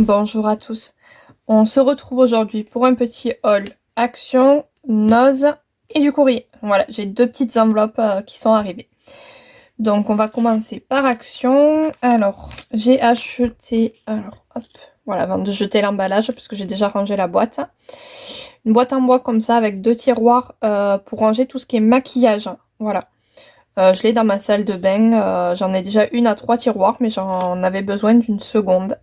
Bonjour à tous. On se retrouve aujourd'hui pour un petit haul Action, Noz et du courrier. Voilà, j'ai deux petites enveloppes qui sont arrivées. Donc on va commencer par Action. Alors, j'ai acheté... Alors, hop, voilà, avant de jeter l'emballage, parce que j'ai déjà rangé la boîte. Une boîte en bois comme ça, avec deux tiroirs pour ranger tout ce qui est maquillage. Voilà. Je l'ai dans ma salle de bain. J'en ai déjà une à 3 tiroirs, mais j'en avais besoin d'une seconde.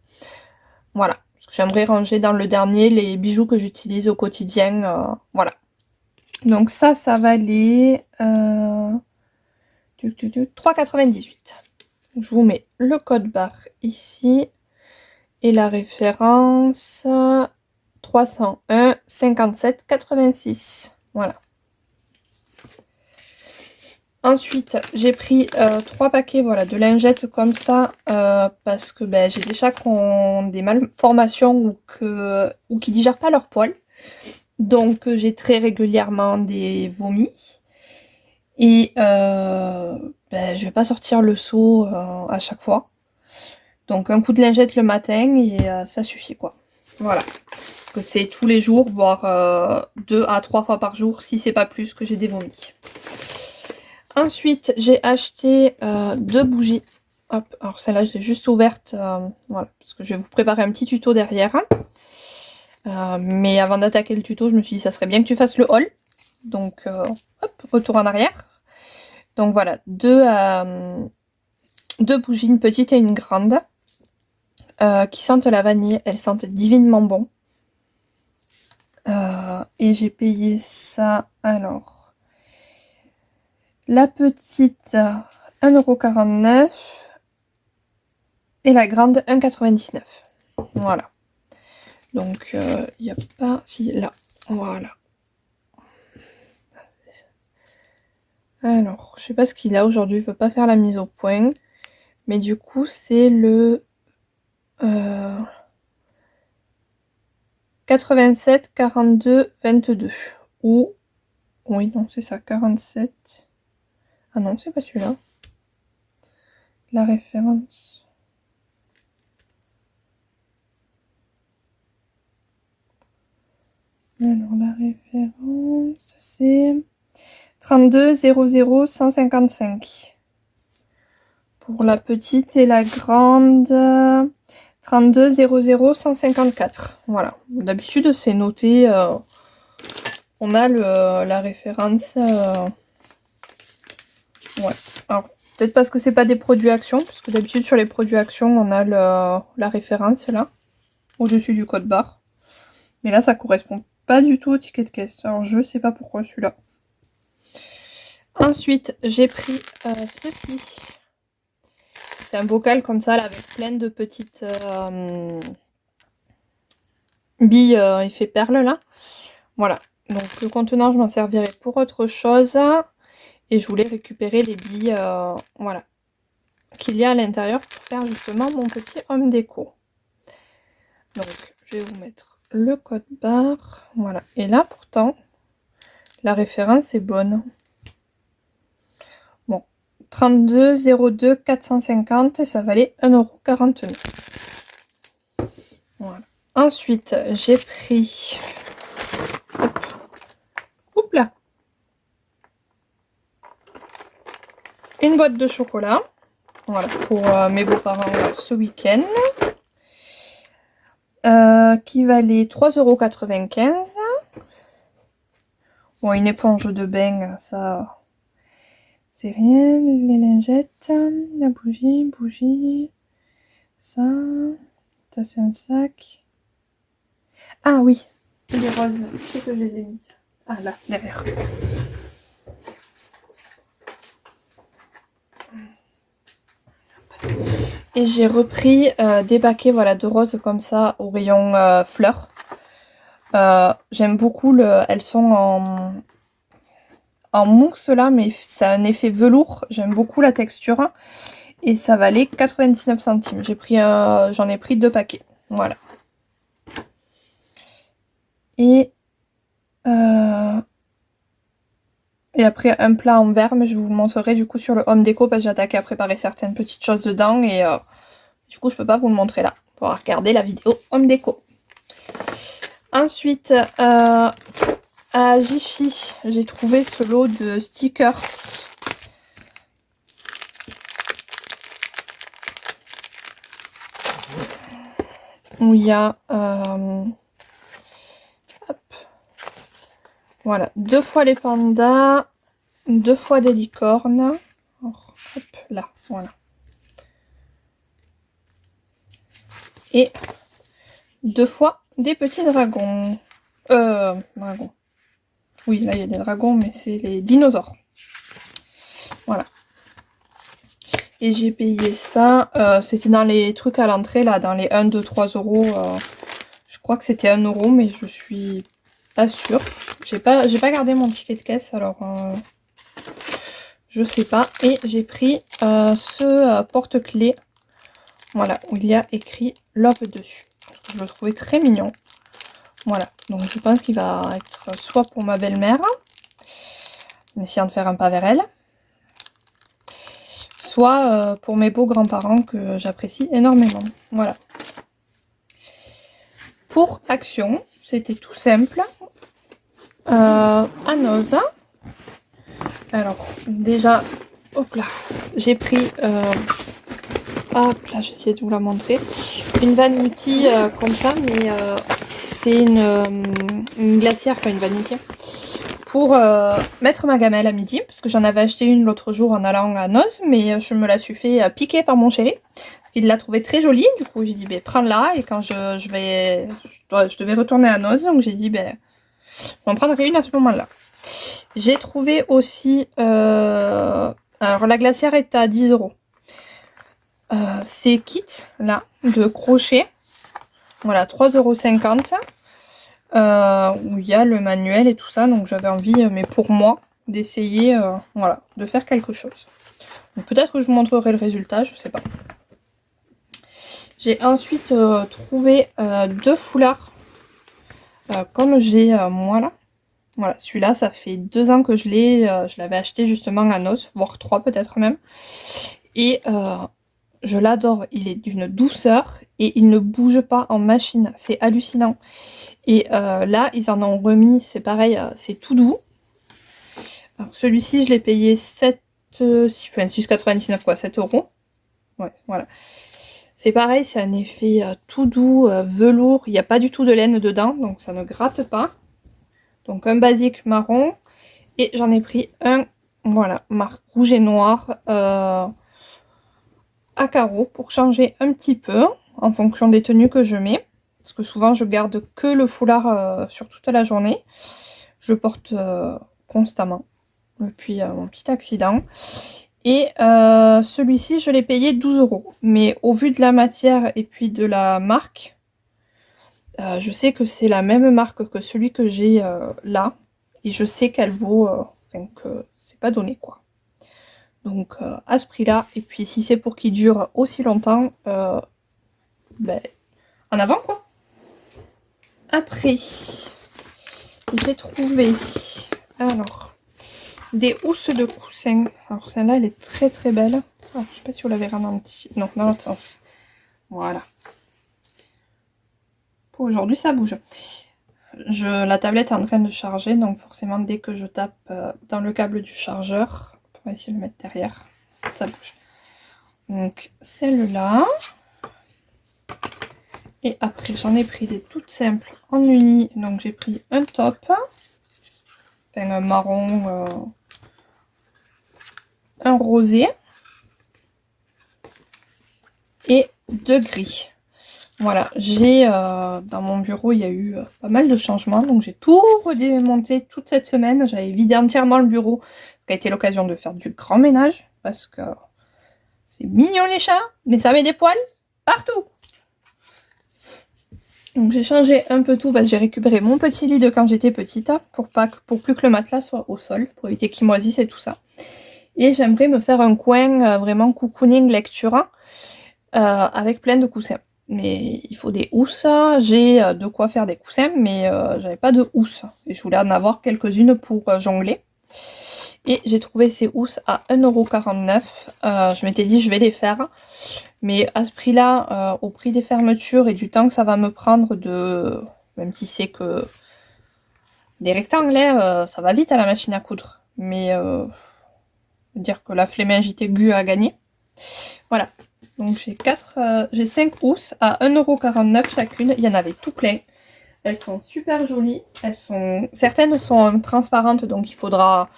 Voilà, parce que j'aimerais ranger dans le dernier les bijoux que j'utilise au quotidien. Voilà. Donc ça va aller 3,98. Je vous mets le code barre ici et la référence 301 57 86. Voilà. Ensuite, j'ai pris 3 paquets voilà, de lingettes comme ça parce que j'ai des chats qui ont des malformations ou qui digèrent pas leur poil. Donc j'ai très régulièrement des vomis. Et je vais pas sortir le seau à chaque fois. Donc un coup de lingette le matin et ça suffit quoi. Voilà. Parce que c'est tous les jours, voire 2 à 3 fois par jour, si c'est pas plus, que j'ai des vomis. Ensuite, j'ai acheté 2 bougies. Hop, alors celle-là, je l'ai juste ouverte, voilà, parce que je vais vous préparer un petit tuto derrière. Mais avant d'attaquer le tuto, je me suis dit, ça serait bien que tu fasses le haul. Donc, hop, retour en arrière. Donc voilà, deux bougies, une petite et une grande, qui sentent la vanille. Elles sentent divinement bon. Et j'ai payé ça, alors... La petite, 1,49 € et la grande, 1,99 €. Voilà. Donc, il n'y a pas... Si, là. Voilà. Alors, je sais pas ce qu'il a aujourd'hui. Il ne veut pas faire la mise au point. Mais du coup, c'est le... 87, 42, 22. Ou... Oui, non, c'est ça. 47... Ah non, c'est pas celui-là. La référence... Alors, la référence, c'est 32 00 155. Pour la petite et la grande, 32 00 154. Voilà. D'habitude, c'est noté. On a la référence. Ouais. Alors, peut-être parce que c'est pas des produits Action, parce que d'habitude, sur les produits Action, on a la référence là, au-dessus du code barre. Mais là, ça correspond pas du tout au ticket de caisse. Alors, je sais pas pourquoi celui-là. Ensuite, j'ai pris ceci. C'est un bocal comme ça, là, avec plein de petites billes effet perle, là. Voilà. Donc, le contenant, je m'en servirai pour autre chose. Et je voulais récupérer les billes, voilà, qu'il y a à l'intérieur pour faire justement mon petit home déco. Donc, je vais vous mettre le code barre. Voilà. Et là, pourtant, la référence est bonne. Bon, 32 02 450 et ça valait 1,49 €. Voilà. Ensuite, j'ai pris... Hop là, une boîte de chocolat. Voilà, pour mes beaux-parents ce week-end. Qui valait 3,95 €. Bon, une éponge de bain, ça, c'est rien. Les lingettes, la bougie, ça c'est un sac. Ah oui, les roses, c'est que je les ai mises. Ah là, derrière. Et j'ai repris des paquets voilà, de roses comme ça au rayon fleurs. J'aime beaucoup, elles sont en mousse là, mais ça a un effet velours. J'aime beaucoup la texture. Et ça valait 99 centimes. J'en ai pris 2 paquets. Voilà. Et après un plat en verre, mais je vous le montrerai du coup sur le home déco parce que j'ai attaqué à préparer certaines petites choses dedans et du coup je peux pas vous le montrer là. pour regarder la vidéo home déco. Ensuite, à Jiffy, j'ai trouvé ce lot de stickers. Où il y a hop, voilà, 2 fois les pandas, 2 fois des licornes. Alors, hop, là, voilà. Et 2 fois des petits dragons. Dragons. Oui, là il y a des dragons, mais c'est les dinosaures. Voilà. Et j'ai payé ça. C'était dans les trucs à l'entrée, là, dans les 1, 2, 3 euros. Je crois que c'était 1 euro, mais je suis pas sûre. J'ai pas gardé mon ticket de caisse, alors je sais pas. Et j'ai pris ce porte-clés. Voilà, où il y a écrit Love dessus. Je le trouvais très mignon. Voilà, donc je pense qu'il va être soit pour ma belle-mère, en essayant de faire un pas vers elle, soit pour mes beaux grands-parents que j'apprécie énormément. Voilà. Pour Action, c'était tout simple. À Noz. Alors, déjà, hop là, j'ai pris, hop là, j'essaie de vous la montrer, une vanity comme ça, mais c'est une glacière, pas une vanity, pour mettre ma gamelle à midi, parce que j'en avais acheté une l'autre jour en allant à Noz, mais je me la suis fait piquer par mon chéri, parce qu'il l'a trouvée très jolie. Du coup j'ai dit ben prends-la, et quand je devais retourner à Noz, donc j'ai dit ben on en prendrait une à ce moment-là. J'ai trouvé aussi, alors la glacière est à 10 euros. Ces kits là de crochet, voilà, 3,50 €, où il y a le manuel et tout ça. Donc j'avais envie, mais pour moi, d'essayer, voilà, de faire quelque chose. Peut-être que je vous montrerai le résultat, je sais pas. J'ai ensuite trouvé 2 foulards, comme j'ai moi là. Voilà, celui-là, ça fait 2 ans que je l'ai, je l'avais acheté justement à Noz, voire 3 peut-être même. Et je l'adore, il est d'une douceur et il ne bouge pas en machine, c'est hallucinant. Et là, ils en ont remis, c'est pareil, c'est tout doux. Alors celui-ci, je l'ai payé 6,99 quoi, 7 euros. Ouais, voilà. C'est pareil, c'est un effet tout doux, velours, il n'y a pas du tout de laine dedans, donc ça ne gratte pas. Donc un basique marron, et j'en ai pris un, voilà, marque rouge et noir, à carreaux, pour changer un petit peu, en fonction des tenues que je mets. Parce que souvent je garde que le foulard sur toute la journée. Je porte constamment, depuis mon petit accident. Et celui-ci, je l'ai payé 12 €. Mais au vu de la matière et puis de la marque, je sais que c'est la même marque que celui que j'ai là. Et je sais qu'elle vaut, enfin que c'est pas donné quoi. Donc à ce prix-là, et puis si c'est pour qu'il dure aussi longtemps, ben, en avant quoi. Après, j'ai trouvé, alors, des housses de coussin. Alors celle-là, elle est très très belle. Oh, je sais pas si vous l'avez ralenti. Non, dans l'autre sens. Voilà. Pour aujourd'hui, ça bouge. La tablette est en train de charger, donc forcément, dès que je tape dans le câble du chargeur, on va essayer de le mettre derrière, ça bouge. Donc celle-là. Et après, j'en ai pris des toutes simples en uni. Donc j'ai pris un top, enfin un marron, un rosé et 2 gris. Voilà, j'ai dans mon bureau, il y a eu pas mal de changements, donc j'ai tout redémonté toute cette semaine. J'avais vidé entièrement le bureau, ce qui a été l'occasion de faire du grand ménage, parce que c'est mignon les chats, mais ça met des poils partout. Donc j'ai changé un peu tout, parce que j'ai récupéré mon petit lit de quand j'étais petite, pour plus que le matelas soit au sol, pour éviter qu'il moisisse et tout ça. Et j'aimerais me faire un coin vraiment cocooning lecture, avec plein de coussins. Mais il faut des housses, j'ai de quoi faire des coussins, mais j'avais pas de housses. Et je voulais en avoir quelques-unes pour jongler. Et j'ai trouvé ces housses à 1,49 €. Je m'étais dit je vais les faire. Mais à ce prix-là, au prix des fermetures et du temps que ça va me prendre de... Même si c'est que des rectangles, ça va vite à la machine à coudre. Mais dire que la flémingite aiguë a gagné. Voilà. Donc j'ai 5 housses à 1,49 € chacune. Il y en avait tout plein. Elles sont super jolies. Certaines sont transparentes, donc il faudra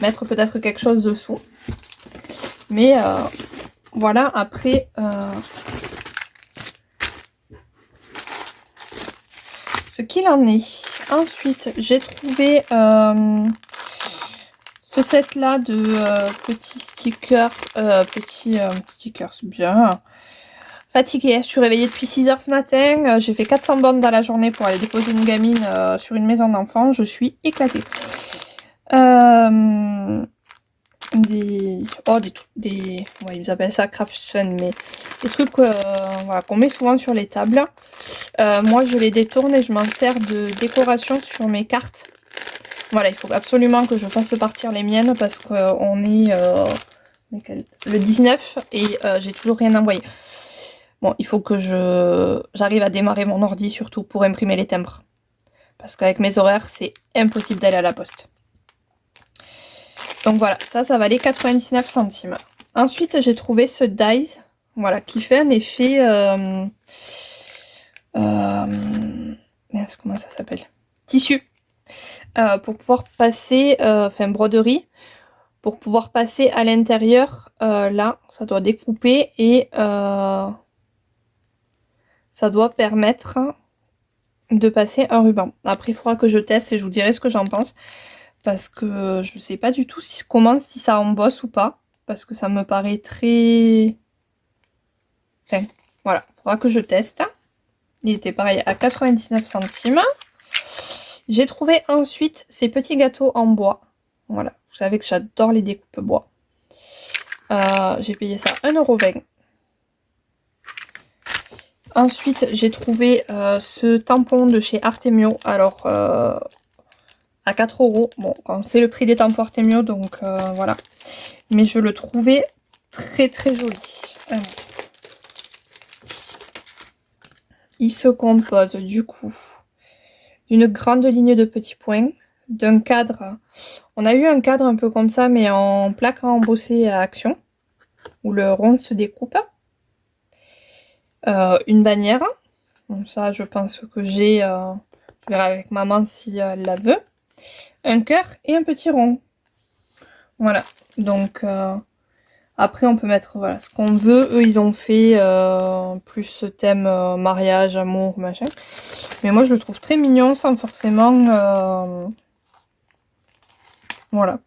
mettre peut-être quelque chose dessous. Mais voilà, après... ce qu'il en est. Ensuite, j'ai trouvé ce set là de petits stickers. Stickers, bien. Fatiguée, je suis réveillée depuis 6 h ce matin. J'ai fait 400 bornes dans la journée pour aller déposer une gamine sur une maison d'enfants. Je suis éclatée. Ouais, ils appellent ça craft fun, mais des trucs voilà, qu'on met souvent sur les tables. Moi je les détourne et je m'en sers de décoration sur mes cartes. Voilà, il faut absolument que je fasse partir les miennes parce qu'on est le 19 et j'ai toujours rien envoyé. Bon, il faut que j'arrive à démarrer mon ordi surtout pour imprimer les timbres. Parce qu'avec mes horaires, c'est impossible d'aller à la poste. Donc voilà, ça valait 99 centimes. Ensuite, j'ai trouvé ce dies, voilà, qui fait un effet... comment ça s'appelle? Tissu. Pour pouvoir passer... Enfin, broderie. Pour pouvoir passer à l'intérieur, là, ça doit découper et... ça doit permettre de passer un ruban. Après, il faudra que je teste et je vous dirai ce que j'en pense. Parce que je sais pas du tout si ça embosse ou pas. Parce que ça me paraît très... Enfin, voilà. Il faudra que je teste. Il était pareil à 99 centimes. J'ai trouvé ensuite ces petits gâteaux en bois. Voilà. Vous savez que j'adore les découpes bois. J'ai payé ça 1,20 €. Ensuite, j'ai trouvé ce tampon de chez Artemio. Alors... à 4 €. Bon, c'est le prix des tampons Artemio, donc voilà. Mais je le trouvais très très joli. Il se compose du coup d'une grande ligne de petits points, d'un cadre. On a eu un cadre un peu comme ça, mais en plaque à embosser à action, où le rond se découpe. Une bannière. Donc ça, je pense que j'ai... je verrai avec maman si elle la veut. Un cœur et un petit rond. Voilà. Donc, après, on peut mettre voilà, ce qu'on veut. Eux, ils ont fait plus ce thème mariage, amour, machin. Mais moi, je le trouve très mignon sans forcément... voilà.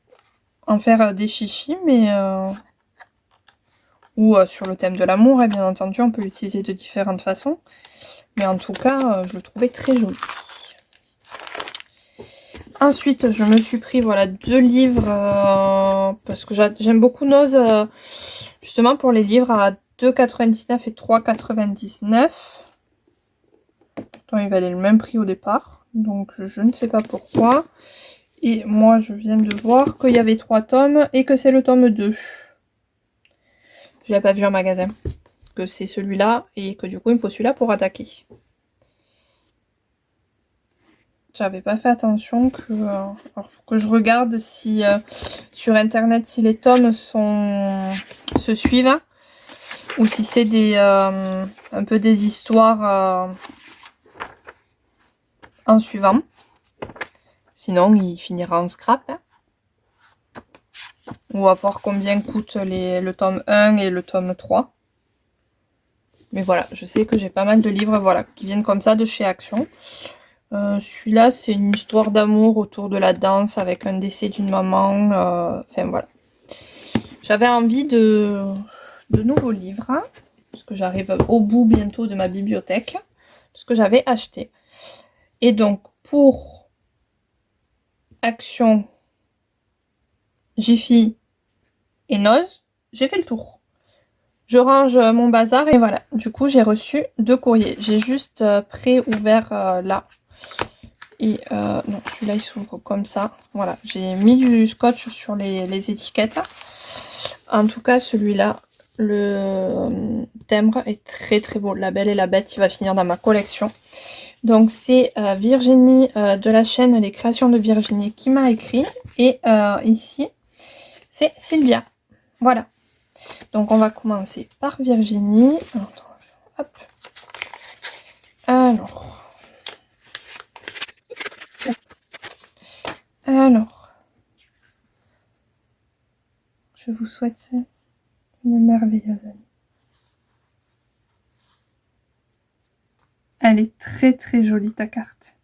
En faire des chichis, mais... ou sur le thème de l'amour, et bien entendu, on peut l'utiliser de différentes façons. Mais en tout cas, je le trouvais très joli. Ensuite, je me suis pris voilà 2 livres parce que j'aime beaucoup Nose justement pour les livres à 2,99 et 3,99. Pourtant, ils valaient le même prix au départ, donc je ne sais pas pourquoi. Et moi, je viens de voir qu'il y avait 3 tomes et que c'est le tome 2. Je l'ai pas vu en magasin, que c'est celui-là et que du coup, il me faut celui-là pour attaquer. J'avais pas fait attention que... alors, faut que je regarde si sur internet si les tomes se suivent ou si c'est des un peu des histoires en suivant. Sinon, il finira en scrap. On va voir combien coûte le tome 1 et le tome 3. Mais voilà, je sais que j'ai pas mal de livres voilà, qui viennent comme ça de chez Action. Celui-là, c'est une histoire d'amour autour de la danse avec un décès d'une maman. Enfin, voilà. J'avais envie de nouveaux livres. Hein, parce que j'arrive au bout bientôt de ma bibliothèque. Ce que j'avais acheté. Et donc, pour Action, Jiffy et Nose, j'ai fait le tour. Je range mon bazar et voilà. Du coup, j'ai reçu 2 courriers. J'ai juste pré-ouvert là. Et non, celui-là il s'ouvre comme ça. Voilà, j'ai mis du scotch sur les étiquettes. En tout cas, celui-là, le timbre est très très beau. La Belle et la Bête, il va finir dans ma collection. Donc c'est Virginie de la chaîne Les Créations de Virginie qui m'a écrit. Et ici, c'est Sylvia. Voilà. Donc on va commencer par Virginie. Hop. Alors, je vous souhaite une merveilleuse année. Elle est très très jolie ta carte.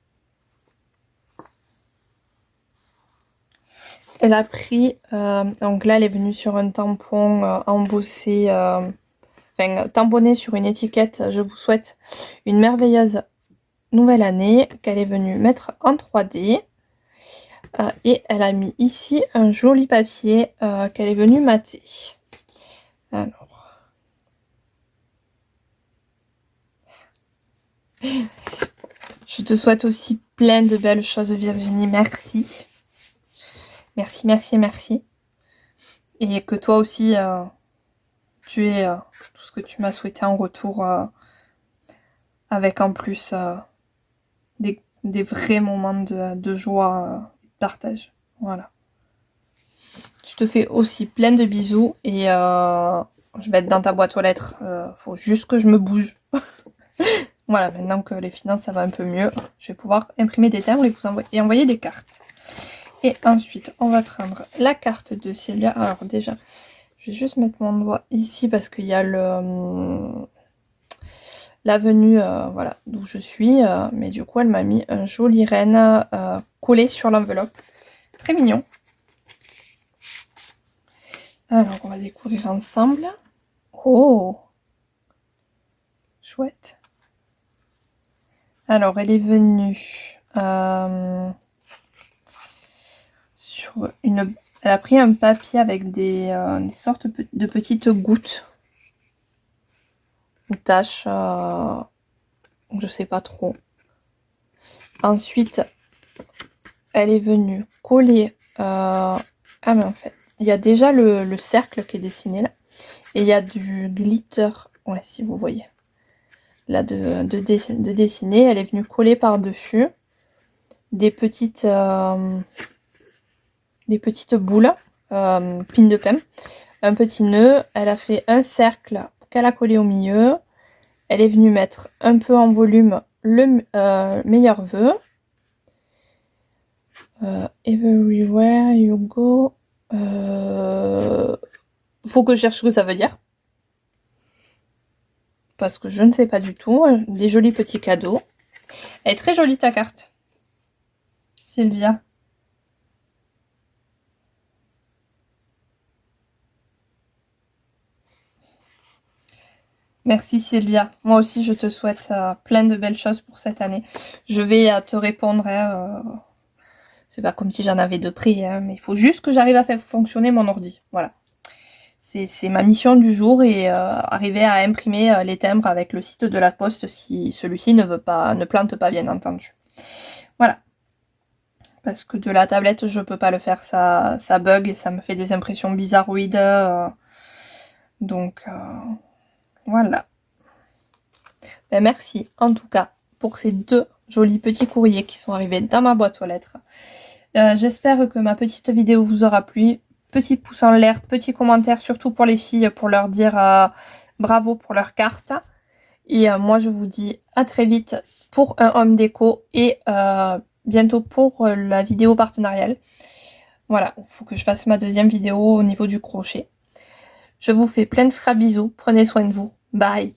Elle a pris, donc là elle est venue sur un tampon embossé, enfin tamponné sur une étiquette. Je vous souhaite une merveilleuse nouvelle année qu'elle est venue mettre en 3D. Et elle a mis ici un joli papier qu'elle est venue mater. Alors. Je te souhaite aussi plein de belles choses Virginie, merci. Merci, merci, merci. Et que toi aussi, tu aies tout ce que tu m'as souhaité en retour, avec en plus des vrais moments de joie et de partage. Voilà. Je te fais aussi plein de bisous et je vais être dans ta boîte aux lettres. Faut juste que je me bouge. Voilà, maintenant que les finances ça va un peu mieux, je vais pouvoir imprimer des timbres et vous envoyer des cartes. Et ensuite, on va prendre la carte de Sylvia. Alors déjà, je vais juste mettre mon doigt ici parce qu'il y a l'avenue, voilà, d'où je suis. Mais du coup, elle m'a mis un joli renne collé sur l'enveloppe. Très mignon. Alors, on va découvrir ensemble. Oh! Chouette. Alors, elle est venue sur une... Elle a pris un papier avec des sortes de petites gouttes. Ou taches, je sais pas trop. Ensuite, elle est venue coller... Ah mais en fait, il y a déjà le cercle qui est dessiné là. Et il y a du glitter, ouais si vous voyez. Là de dessiner, elle est venue coller par-dessus des petites boules, pin de pin, un petit nœud. Elle a fait un cercle qu'elle a collé au milieu. Elle est venue mettre un peu en volume le meilleur vœu. Everywhere you go. Faut que je cherche ce que ça veut dire. Parce que je ne sais pas du tout. Des jolis petits cadeaux. Elle est très jolie ta carte, Sylvia. Merci Sylvia. Moi aussi je te souhaite plein de belles choses pour cette année. Je vais te répondre. C'est pas comme si j'en avais de prix, hein, mais il faut juste que j'arrive à faire fonctionner mon ordi. Voilà. C'est ma mission du jour et arriver à imprimer les timbres avec le site de la poste si celui-ci ne plante pas bien entendu. Voilà. Parce que de la tablette je peux pas le faire, ça bug et ça me fait des impressions bizarroïdes. Donc voilà. Ben, merci en tout cas pour ces deux jolis petits courriers qui sont arrivés dans ma boîte aux lettres. J'espère que ma petite vidéo vous aura plu. Petit pouce en l'air, petit commentaire, surtout pour les filles, pour leur dire bravo pour leur carte. Et moi, je vous dis à très vite pour un home déco et bientôt pour la vidéo partenariale. Voilà, il faut que je fasse ma deuxième vidéo au niveau du crochet. Je vous fais plein de bisous, prenez soin de vous. Bye!